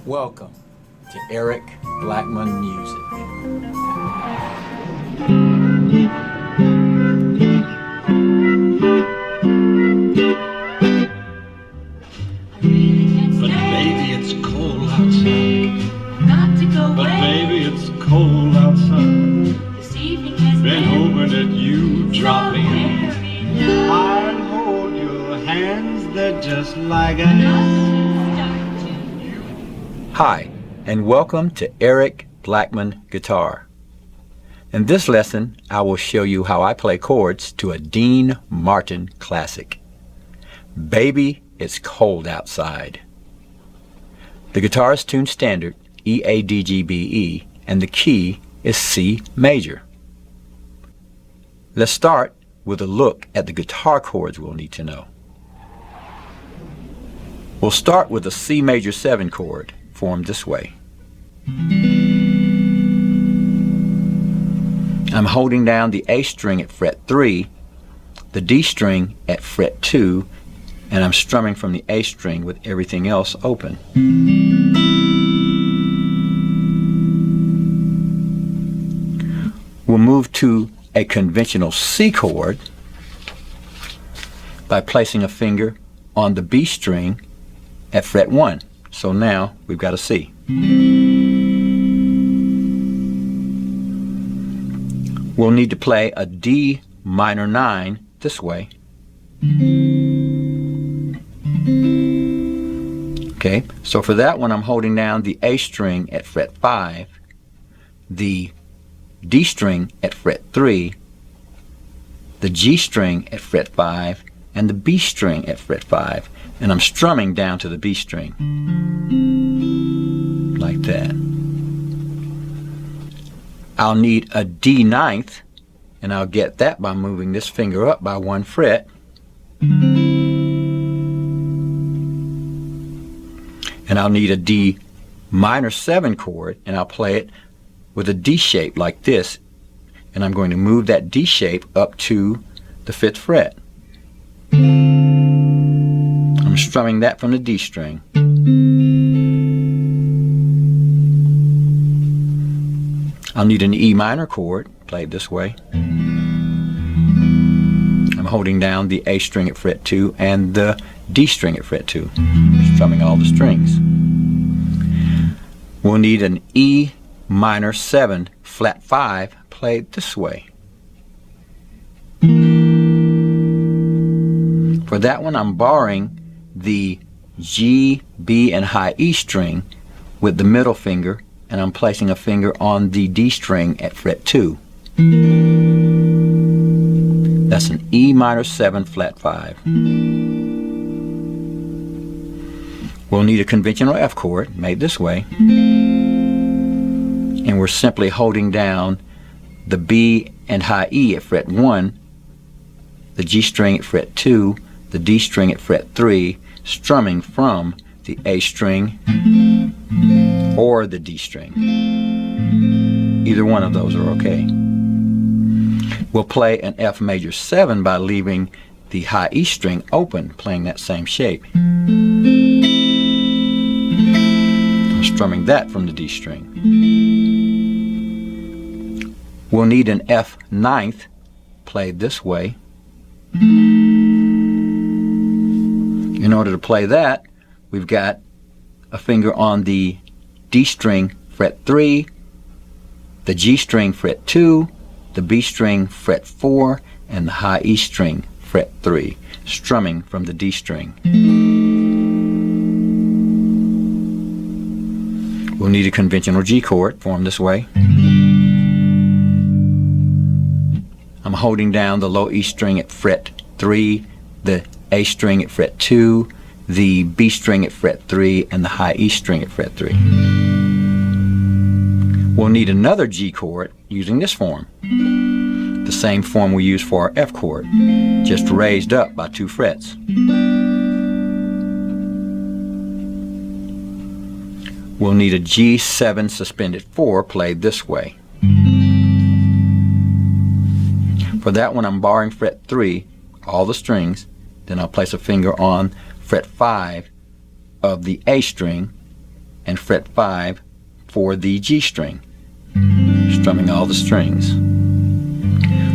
Welcome to Eric Blackmon Music. But baby, it's cold outside. But baby, it's cold outside. Been hoping that you'd drop in. I'll hold your hands, they're just like ice. Hi, and welcome to Eric Blackmon Guitar. In this lesson, I will show you how I play chords to a Dean Martin classic, Baby, It's Cold Outside. The guitar is tuned standard E, A, D, G, B, E, and the key is C major. Let's start with a look at the guitar chords we'll need to know. We'll start with a C major 7 chord, formed this way. I'm holding down the A string at fret 3, the D string at fret 2, and I'm strumming from the A string with everything else open. We'll move to a conventional C chord by placing a finger on the B string at fret 1. So now we've got a C. We'll need to play a D minor 9 this way. Okay, so for that one I'm holding down the A string at fret 5, the D string at fret 3, the G string at fret 5, and the B string at fret 5, and I'm strumming down to the B string like that. I'll need a D ninth, and I'll get that by moving this finger up by 1 fret, and I'll need a D minor 7 chord, and I'll play it with a D shape like this, and I'm going to move that D shape up to the 5th fret. I'm strumming that from the D string. I'll need an E minor chord, played this way. I'm holding down the A string at fret 2 and the D string at fret 2, strumming all the strings. We'll need an E minor 7 flat 5, played this way. For that one I'm borrowing the G, B, and high E string with the middle finger, and I'm placing a finger on the D string at fret 2. That's an E minor 7 flat 5. We'll need a conventional F chord, made this way, and we're simply holding down the B and high E at fret 1, the G string at fret 2, the D string at fret 3, strumming from the A string or the D string. Either one of those are okay. We'll play an F major 7 by leaving the high E string open, playing that same shape. I'm strumming that from the D string. We'll need an F ninth, played this way. In order to play that, we've got a finger on the D string fret 3, the G string fret 2, the B string fret 4, and the high E string fret 3, strumming from the D string. We'll need a conventional G chord, formed this way. I'm holding down the low E string at fret 3, the A string at fret 2, the B string at fret 3, and the high E string at fret 3. We'll need another G chord using this form, the same form we use for our F chord, just raised up by 2 frets. We'll need a G7 suspended 4, played this way. For that one I'm borrowing fret 3, all the strings, then I'll place a finger on fret 5 of the A string and fret 5 for the G string, strumming all the strings.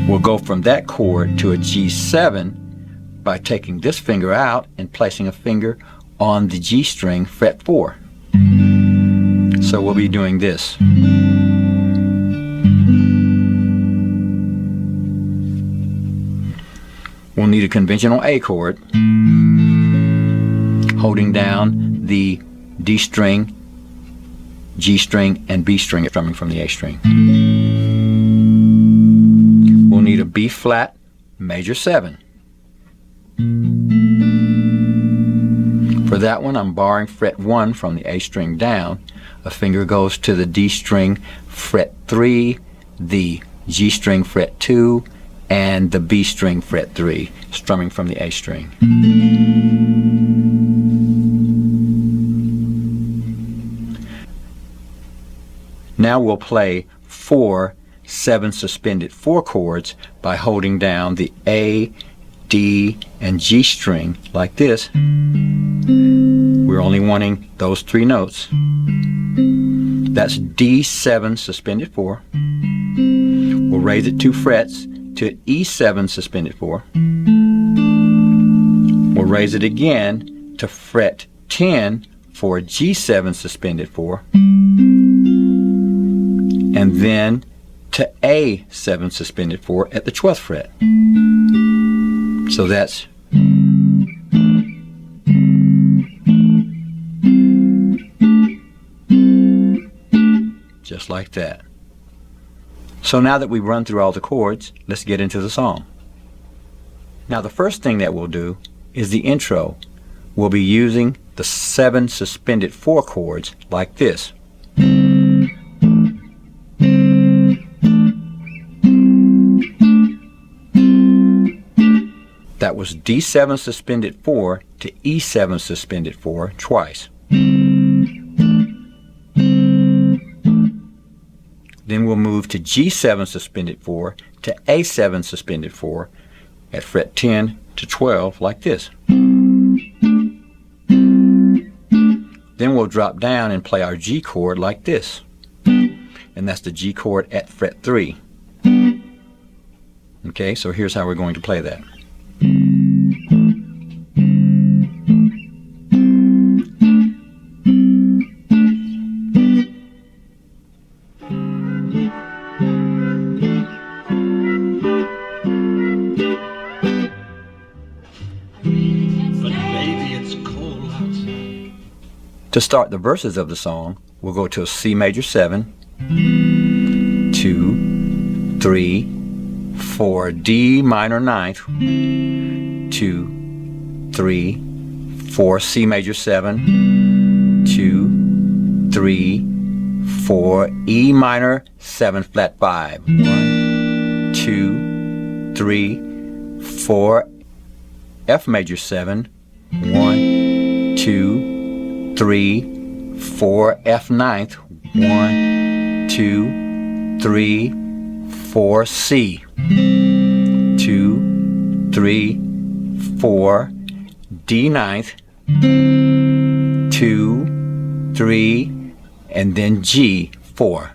We'll go from that chord to a G7 by taking this finger out and placing a finger on the G string, fret 4. So we'll be doing this. We'll need a conventional A chord, holding down the D string, G string, and B string, strumming from the A string. We'll need a B flat major 7. For that one, I'm borrowing fret 1 from the A string down. A finger goes to the D string, fret 3, the G string, fret 2, and the B string, fret 3, strumming from the A string. Now we'll play 4 7 suspended 4 chords by holding down the A, D, and G string like this. We're only wanting those 3 notes. That's D7 suspended 4. We'll raise it 2 frets to E7 suspended 4. We'll raise it again to fret 10 for G7 suspended 4. And then to A7 suspended 4 at the 12th fret. So that's just like that. So now that we've run through all the chords, let's get into the song. Now the first thing that we'll do is the intro. We'll be using the 7 suspended 4 chords like this. That was D7 suspended 4 to E7 suspended 4 twice. Then we'll move to G7 suspended 4 to A7 suspended 4 at fret 10 to 12 like this. Then we'll drop down and play our G chord like this. And that's the G chord at fret 3. Okay, so here's how we're going to play that. To start the verses of the song, we'll go to a C major 7, 2, 3, 4, D minor 9th, 2, 3, 4, C major 7, 2, 3, 4, E minor 7 flat 5, 1, 2, 3, 4, F major 7, 1, 2, 3, 4, F 9th, 1, 2, 3, 4, C, 2, 3, 4, D 9th, 2, 3, and then G 4.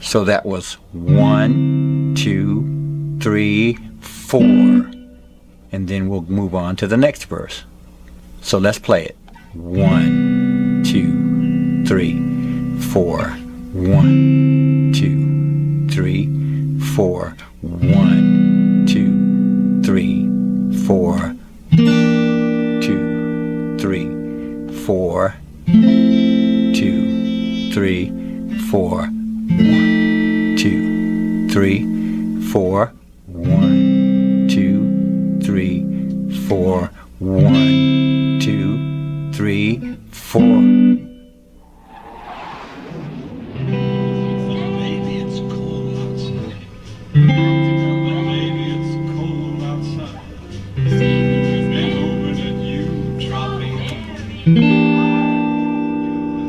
So that was 1, 2, 3, 4. And then we'll move on to the next verse. So let's play it. 1, 2, 3, 4. 1, 2, 3, 4. 1, 2, 3, 4. 2, 3, 4. 2, 3, 4. 1, 2, 3, 4. 1, 2, 3, 4. 1, 2, 3, 4. Maybe it's cold outside. Maybe it's cold outside. Been hoping that you drop in. Your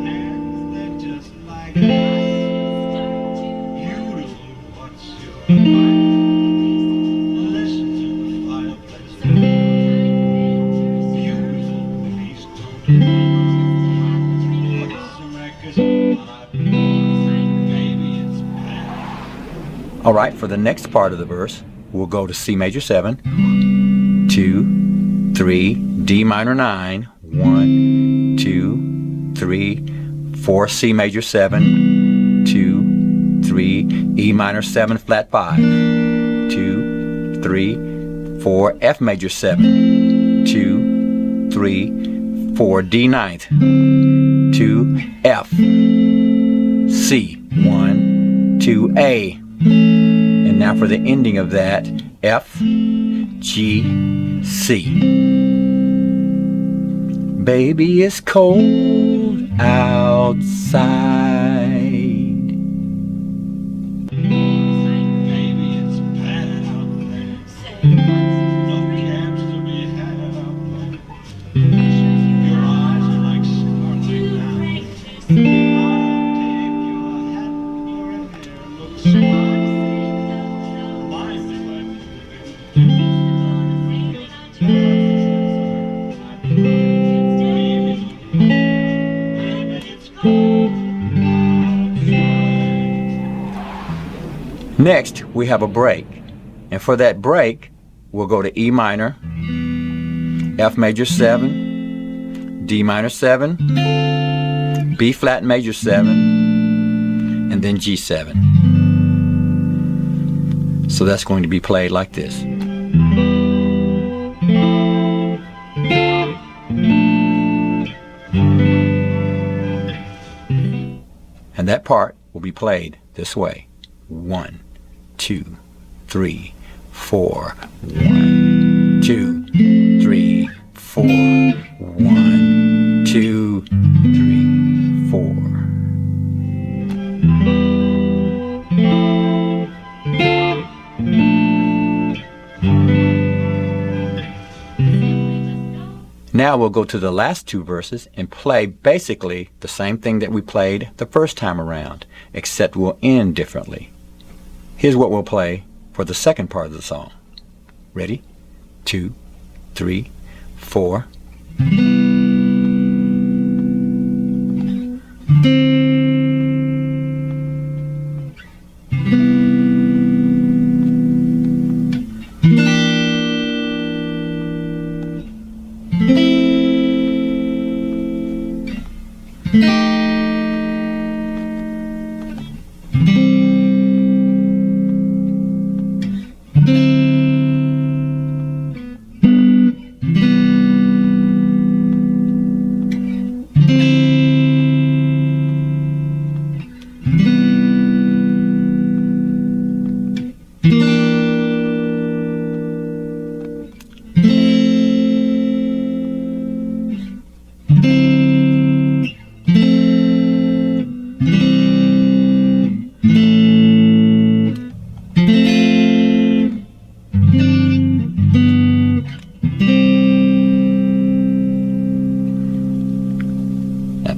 hands, they're just like ice. Beautiful, what's your mind? Listen to the fireplace. Beautiful, please don't. Alright, for the next part of the verse, we'll go to C major 7, 2, 3, D minor 9, 1, 2, 3, 4, C major 7, 2, 3, E minor 7, flat 5, 2, 3, 4, F major 7, 2, 3, 4, D ninth, 2, F, C, 1, 2, A. And now for the ending of that, F, G, C. Baby, it's cold outside. Baby, it's bad out there. No cabs to be had out there. Your eyes are like sparkling now. I'll take your hat, your hair looks smart. Mind Next, we have a break. And for that break, we'll go to E minor, F major 7, D minor 7, B flat major 7, and then G7. So that's going to be played like this. And that part will be played this way. 1, 2, 3, 4. 1, 2, 3, 4. 1, 2, 3, 4. Now we'll go to the last two verses and play basically the same thing that we played the first time around, except we'll end differently. Here's what we'll play for the second part of the song. Ready? 2, 3, 4.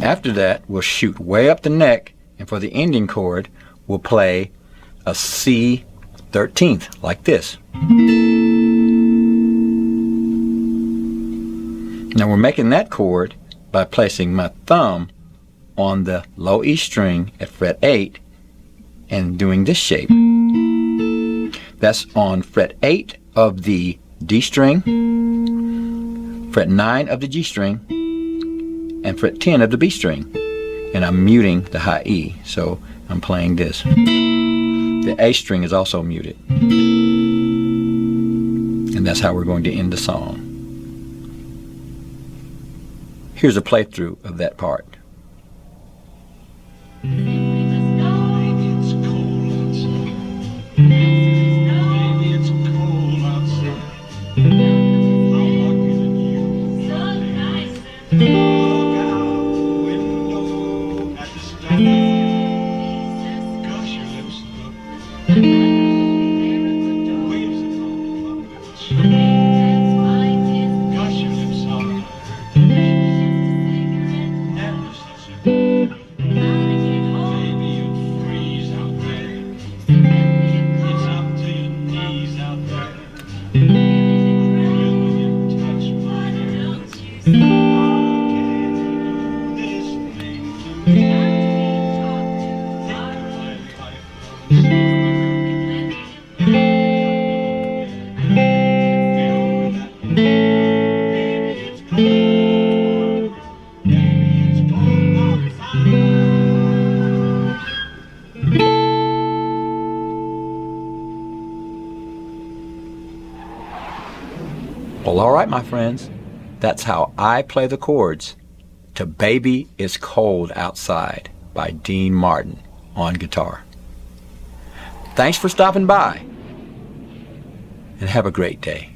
After that, we'll shoot way up the neck, and for the ending chord, we'll play a C 13th, like this. Now we're making that chord by placing my thumb on the low E string at fret 8 and doing this shape. That's on fret 8 of the D string, fret 9 of the G string, and fret 10 of the B string. And I'm muting the high E, so I'm playing this. The A string is also muted. And that's how we're going to end the song. Here's a playthrough of that part. Well, all right, my friends. That's how I play the chords to Baby It's Cold Outside by Dean Martin on guitar. Thanks for stopping by, and have a great day.